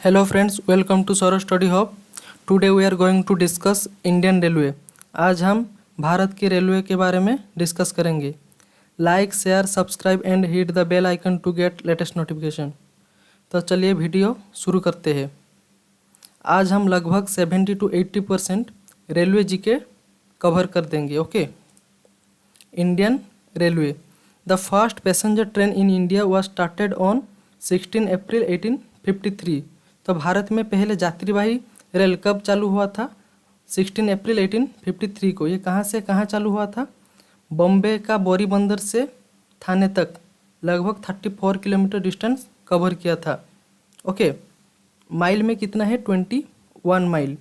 Hello friends, welcome to Soro Study Hub. Today we are going to discuss Indian Railway. आज हम भारत की railway के बारे में डिस्कस करेंगे. Like, share, subscribe and hit the bell icon to get latest notification. तो चलिए video शुरू करते हैं. आज हम लगभग 70 to 80% रेलवे जीके कवर कर देंगे. Okay. Indian railway. The first passenger train in India was started on 16 अप्रैल 1853. तो भारत में पहले यात्रीवाही रेल कब चालू हुआ था? 16 अप्रैल 1853 को. ये कहाँ से कहाँ चालू हुआ था? बॉम्बे का बोरी बंदर से थाने तक लगभग 34 किलोमीटर डिस्टेंस कवर किया था. ओके. माइल में कितना है? 21 माइल.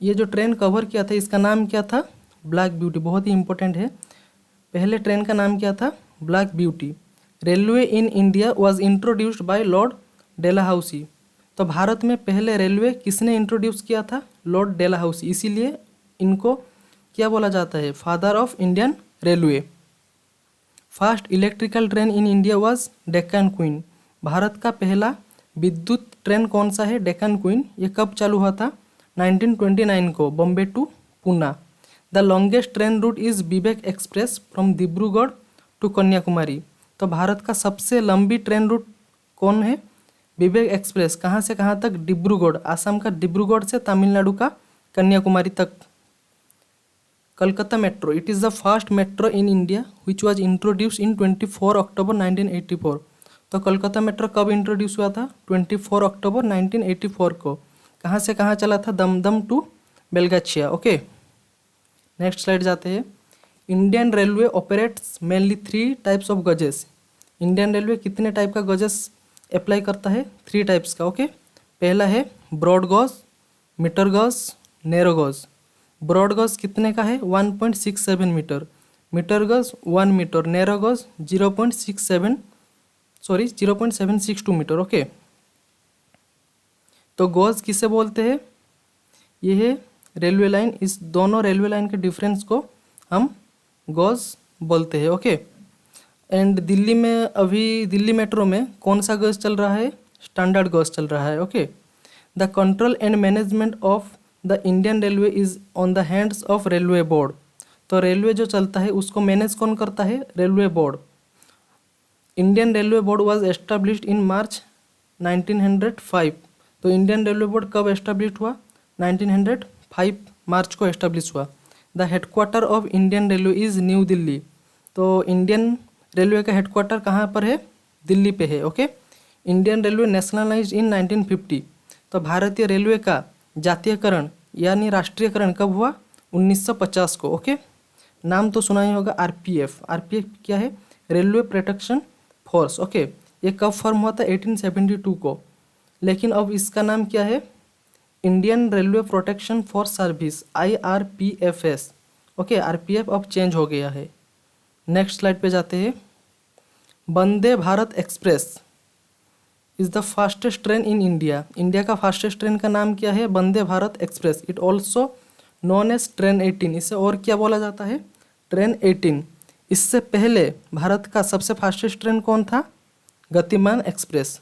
ये जो ट्रेन कवर किया था इसका नाम क्या था? Black beauty. बहुत ही इंपॉर्टेंट है. पहले ट्रेन का नाम क्या था? Black Beauty. Railway in India was introduced by Lord Dalhousie. तो भारत में पहले रेलवे किसने इंट्रोड्यूस किया था? Lord Dalhousie. इसीलिए इनको क्या बोला जाता है? Father of Indian railway. First electrical train in India was Deccan Queen. Bharat का पहला विद्युत ट्रेन कौन सा है? डेक्कन क्वीन. ये कब चालू हुआ था? 1929 को, Bombay to Poona. The longest train route is Vivek express from Dibrugarh to Kanyakumari. तो भारत का सबसे लंबी ट्रेन रूट कौन है? विवेक एक्सप्रेस. कहाँ से कहाँ तक? डिब्रूगढ़. आसाम का डिब्रूगढ़ से तमिलनाडु का कन्याकुमारी तक. Calcutta metro. It is the first metro in India which was introduce इन 24 अक्टूबर 1984. तो कलकत्ता मेट्रो कब इंट्रोड्यूस हुआ था? 24 अक्टूबर 1984 को. कहाँ से कहाँ चला था? Dumdum to Belgachia. Okay. Next slide जाते हैं. Indian railway operates mainly 3 types of gauges. Indian railway कितने टाइप का गजेस अप्लाई करता है? 3 टाइप्स का. ओके. पहला है broad gauge, metre gauge, narrow gauge. Broad gauge कितने का है? 1.67 metre. Metre gauge 1 metre. Narrow gauge 0.762 metre. Okay. तो गॉज किसे बोलते हैं? ये है रेलवे लाइन. इस दोनों रेलवे लाइन के डिफरेंस को हम गॉज बोलते हैं. ओके. एंड दिल्ली में अभी दिल्ली मेट्रो में कौन सा गॉज चल रहा है? स्टैंडर्ड गॉज चल रहा है. Okay. The control and management of the Indian railway is on the hands of railway board. तो रेलवे जो चलता है उसको मैनेज कौन करता है? Railway board. Indian railway board was established in March 1905. तो इंडियन रेलवे बोर्ड कब एस्टेब्लिश हुआ? 1905 मार्च को एस्टेब्लिश हुआ. The headquarter of Indian railway is New Delhi. तो इंडियन रेलवे का हेडक्वार्टर कहाँ पर है? दिल्ली पे है. ओके. इंडियन रेलवे नेशनलाइज्ड इन 1950. तो भारतीय रेलवे का जातीयकरण यानी राष्ट्रीयकरण कब हुआ? 1950 को. ओके. नाम तो सुना ही होगा, आरपीएफ. आरपीएफ क्या है? Railway protection force. ओके. ये कब फॉर्म हुआ था? 1872 को. लेकिन अब इसका नाम क्या है? Indian railway protection force service, IRPFS. Okay. RPF अब चेंज हो गया है. नेक्स्ट स्लाइड पे जाते हैं. Vande Bharat express is the fastest train in India. India का फास्टेस्ट ट्रेन का नाम क्या है? Vande Bharat express. It also known as train 18. इसे और क्या बोला जाता है? ट्रेन 18. इससे पहले भारत का सबसे फास्टेस्ट ट्रेन कौन था? गतिमान express.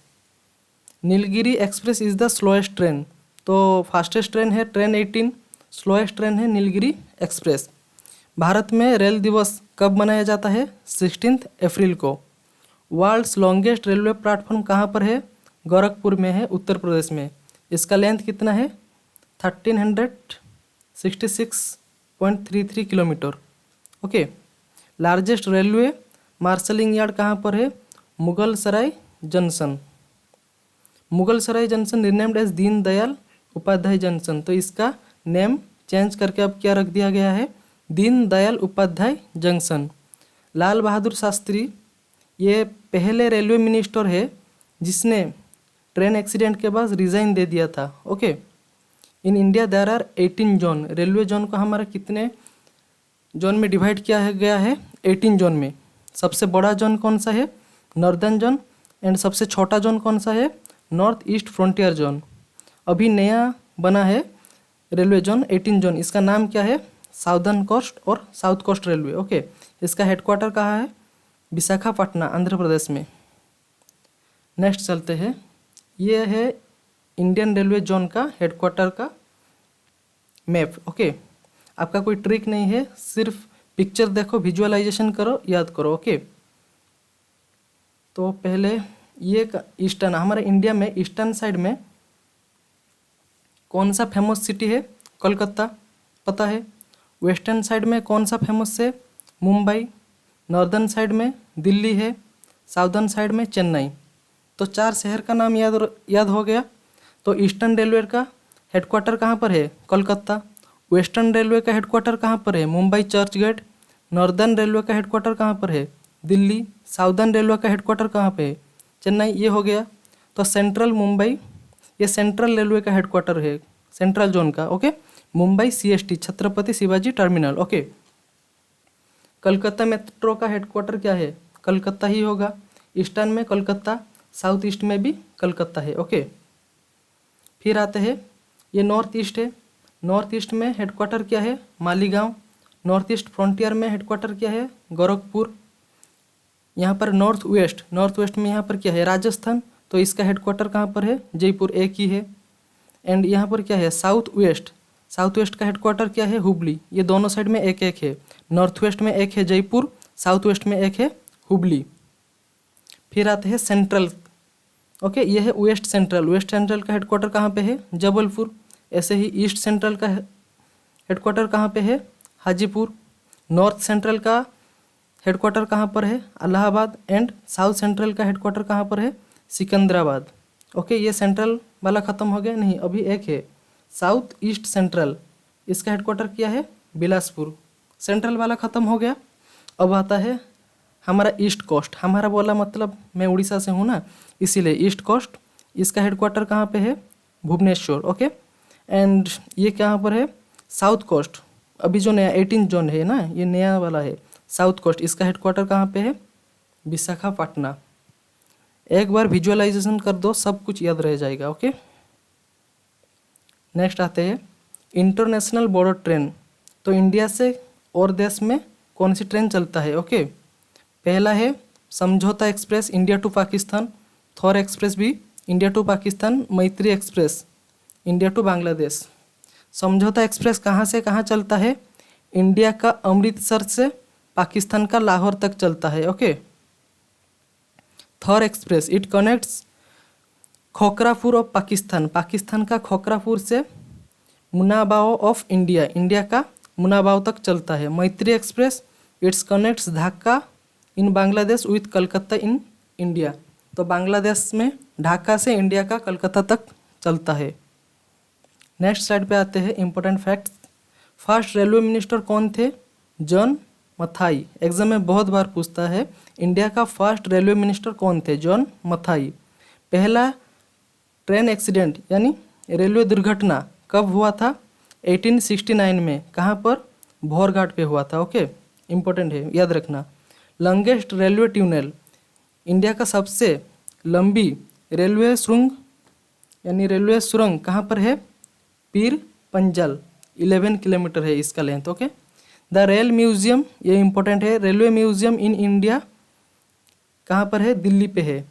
Nilgiri express is the slowest train. तो फास्टेस्ट ट्रेन है ट्रेन 18, स्लोएस्ट ट्रेन है नीलगिरी एक्सप्रेस. भारत में रेल दिवस कब मनाया जाता है? 16 अप्रैल को. वर्ल्ड्स लॉन्गेस्ट रेलवे प्लेटफॉर्म कहाँ पर है? गोरखपुर में है, उत्तर प्रदेश में. इसका लेंथ कितना है? 1366.33 kilometre. Okay. Largest railway marshalling yard कहाँ पर है? मुगल सराय जंक्शन. मुगल सराय junction renamed as Deen Dayal Upadhyay junction. तो इसका नेम चेंज करके अब क्या रख दिया गया है? दीन दयाल उपाध्याय जंक्शन. लाल बहादुर शास्त्री ये पहले रेलवे मिनिस्टर है जिसने ट्रेन एक्सीडेंट के बाद रिज़ाइन दे दिया था. Okay. In India there are 18 zone. Railway zone को हमारा कितने जोन में डिवाइड किया गया है? 18 जोन में. सबसे बड़ा जोन कौन सा है? Northern zone. एंड सबसे छोटा जोन कौन सा है? North east frontier zone. अभी नया बना है रेलवे जोन 18 जोन. इसका नाम क्या है? साउदर्न कोस्ट और साउथ कोस्ट रेलवे. ओके. इसका हेडक्वार्टर कहाँ है? विशाखापट्टनम, आंध्र प्रदेश में. नेक्स्ट चलते हैं. ये है इंडियन रेलवे जोन का हेडक्वार्टर का मैप। ओके, आपका कोई ट्रिक नहीं है, सिर्फ पिक्चर देखो, विजुअलाइजेशन करो, याद करो। ओके, तो पहले ये ईस्टर्न, हमारे इंडिया में ईस्टर्न साइड में कौन सा फेमस सिटी है? कोलकाता, पता है। वेस्टर्न साइड में कौन सा फेमस है? मुंबई। नॉर्दर्न साइड में दिल्ली है। साउदर्न साइड में चेन्नई। तो 4 शहर का नाम याद हो गया। तो ईस्टर्न रेलवे का हेडक्वार्टर कहाँ पर है? कोलकाता। वेस्टर्न रेलवे का हेडक्वार्टर कहाँ पर है? Mumbai Church Gate. Northern railway का हेडक्वार्टर कहाँ पर है? दिल्ली। साउदर्न रेलवे का हेडक्वार्टर कहाँ पे है? चेन्नई। ये हो गया। तो सेंट्रल मुंबई, ये सेंट्रल रेलवे का हेडक्वार्टर है, सेंट्रल जोन का। Okay, Mumbai CST, Chhatrapati Shivaji terminal. Okay, Calcutta metro का हेडक्वार्टर क्या है? कलकत्ता ही होगा। ईस्टर्न में कलकत्ता, साउथ ईस्ट में भी कलकत्ता है। ओके, फिर आते हैं, ये नॉर्थ ईस्ट है। नॉर्थ ईस्ट में हेडक्वार्टर क्या है? मालीगांव। नॉर्थ ईस्ट फ्रंटियर में हेडक्वार्टर क्या है? गोरखपुर। यहाँ पर नॉर्थ वेस्ट में यहाँ पर क्या है? राजस्थान। तो इसका हेडक्वार्टर कहाँ पर है? जयपुर, एक ही है। एंड यहाँ पर क्या है? साउथ वेस्ट का हेडक्वार्टर क्या है? हुबली। ये दोनों साइड में एक एक है। नॉर्थ वेस्ट में एक है जयपुर, साउथ वेस्ट में एक है हुबली। फिर आते हैं सेंट्रल। ओके, ये है वेस्ट सेंट्रल का हेडक्वार्टर कहाँ पे है? जबलपुर। ऐसे ही ईस्ट सेंट्रल का हेडक्वार्टर कहाँ पे है? हाजीपुर। नॉर्थ सेंट्रल का हेडक्वार्टर कहाँ पर है? इलाहाबाद। एंड साउथ सेंट्रल का हेडक्वार्टर कहाँ पर है? सिकंदराबाद। ओके, ये सेंट्रल वाला ख़त्म हो गया। नहीं, अभी एक है साउथ ईस्ट सेंट्रल, इसका हेडक्वार्टर क्या है? बिलासपुर। सेंट्रल वाला ख़त्म हो गया। अब आता है हमारा ईस्ट कोस्ट। हमारा बोला मतलब मैं उड़ीसा से हूँ ना, इसीलिए ईस्ट कोस्ट, इसका हेडक्वार्टर कहाँ पे है? भुवनेश्वर। ओके, एंड ये कहाँ पर है? South coast. अभी जो नया 18 जोन है ना, ये नया वाला है साउथ कोस्ट, इसका हेडक्वार्टर कहाँ पे है? विशाखापट्टनम। एक बार विजुअलाइजेशन कर दो, सब कुछ याद रह जाएगा। ओके, नेक्स्ट आते हैं इंटरनेशनल बॉर्डर ट्रेन। तो इंडिया से और देश में कौन सी ट्रेन चलता है? ओके, पहला है Samjhauta Express, India to Pakistan. Thar Express भी India to Pakistan. Maitree Express India to Bangladesh. समझौता एक्सप्रेस कहाँ से कहाँ चलता है? इंडिया का अमृतसर से पाकिस्तान का लाहौर तक चलता है। Okay, Thar express it connects Khokhrapar of Pakistan, Pakistan का खोखरापुर से मुनाबाओ ऑफ इंडिया, इंडिया का मुनाबाओ तक चलता है। मैत्री express it's connects Dhaka in Bangladesh with Calcutta in India. तो बांग्लादेश में ढाका से इंडिया का कलकत्ता तक चलता है। नेक्स्ट स्लाइड पे आते हैं important facts. First railway minister कौन थे? जॉन मथाई। एग्जाम में बहुत बार पूछता है, इंडिया का फर्स्ट रेलवे मिनिस्टर कौन थे? जॉन मथाई। पहला ट्रेन एक्सीडेंट यानी रेलवे दुर्घटना कब हुआ था? 1869 में। कहाँ पर? भोरघाट पे हुआ था। ओके, इम्पोर्टेंट है, याद रखना। लॉन्गेस्ट रेलवे ट्यूनल, इंडिया का सबसे लंबी रेलवे सुरंग यानी रेलवे सुरंग कहाँ पर है? पीर पंजल, 11 किलोमीटर है इसका length. Okay, the rail museum, ये इंपॉर्टेंट है, रेलवे म्यूजियम इन इंडिया कहाँ पर है? दिल्ली पे है।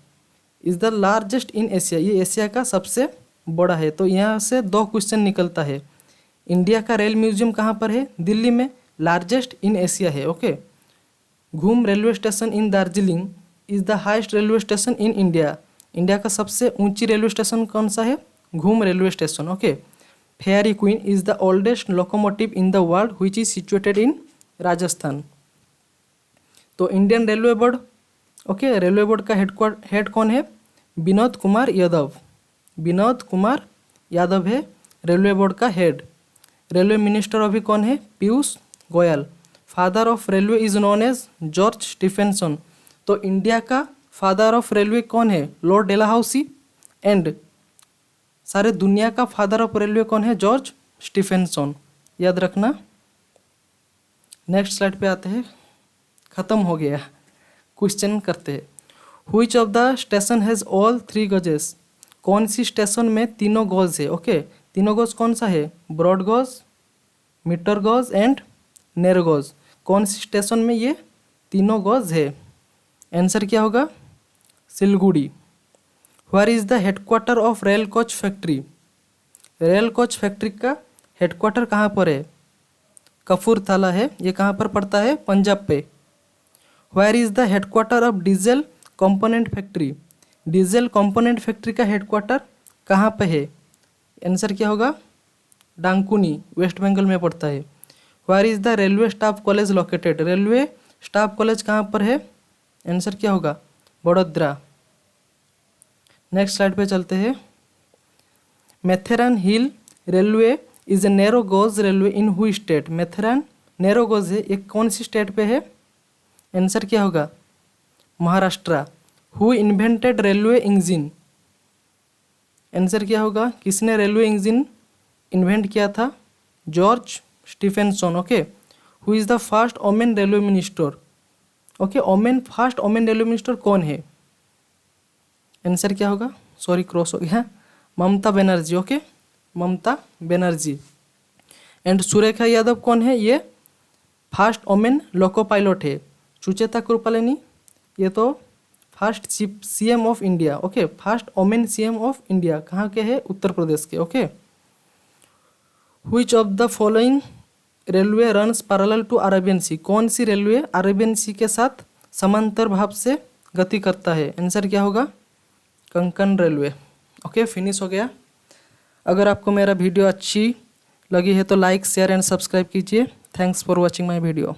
Is the largest in Asia, ये एशिया का सबसे बड़ा है। तो यहाँ से 2 क्वेश्चन निकलता है। इंडिया का रेल म्यूजियम कहाँ पर है? दिल्ली में। लार्जेस्ट इन एशिया है। Okay, Ghum railway station in Darjeeling is the highest railway station in India, India का सबसे ऊंची रेलवे स्टेशन कौन सा है? Ghum railway station. Okay, Fairy Queen is the oldest locomotive in the world which is situated in Rajasthan. तो Indian railway board, okay, railway board का head कौन है? विनोद कुमार यादव। विनोद कुमार यादव है रेलवे बोर्ड का हेड। रेलवे मिनिस्टर अभी कौन है? Piyush Goyal. Father of railway is known as George Stephenson. तो इंडिया का फादर ऑफ रेलवे कौन है? Lord Dalhousie. एंड सारे दुनिया का फादर ऑफ रेलवे कौन है? George Stephenson. याद रखना। नेक्स्ट स्लाइड पे आते हैं, ख़त्म हो गया, क्वेश्चन करते हैं। Which of the station has all 3 गजेस, कौन सी स्टेशन में तीनों गॉज है? ओके, तीनों गॉज कौन सा है? Broad gauge, metre gauge and narrow gauge. कौन सी स्टेशन में ये तीनों गॉज है? आंसर क्या होगा? Siliguri. Where is the headquarter of rail coach factory? Rail coach factory का हेडक्वार्टर कहाँ पर है? कपूरथला है। ये कहाँ पर पड़ता है? पंजाब पे। Where is the headquarter of diesel component factory? Diesel component factory का हेडक्वार्टर कहाँ पे है? आंसर क्या होगा? डांकुनी, वेस्ट बंगाल में पड़ता है। Where is the railway staff college located? Railway staff college कहाँ पर है? आंसर क्या होगा? बड़ोदरा। नेक्स्ट स्लाइड पे चलते हैं। Matheran hill railway is a narrow gauge railway in which state? Matheran narrow gauge है, एक कौन सी स्टेट पे है? आंसर क्या होगा? Maharashtra. Who invented railway engine? Answer क्या होगा? किसने रेलवे इंजन इन्वेंट किया था? George Stephenson. Okay. Who is the first women railway minister? Okay, first women railway minister कौन है? आंसर क्या होगा? सॉरी, क्रॉस हो गया। ममता बनर्जी। ओके, ममता बनर्जी। एंड सुरेखा यादव कौन है? ये फर्स्ट वोमेन लोको पायलट है। सुचेता कृपालिनी ये तो first chief CM of India. Okay, first women CM of India कहाँ के है? उत्तर प्रदेश के। Okay. Which of the following railway runs parallel to Arabian sea? कौन सी रेलवे अरेबियन सी के साथ समांतर भाव से गति करता है? आंसर क्या होगा? कंकन रेलवे। ओके, फिनिश हो गया। अगर आपको मेरा वीडियो अच्छी लगी है तो लाइक, शेयर एंड सब्सक्राइब कीजिए। Thanks for watching my video.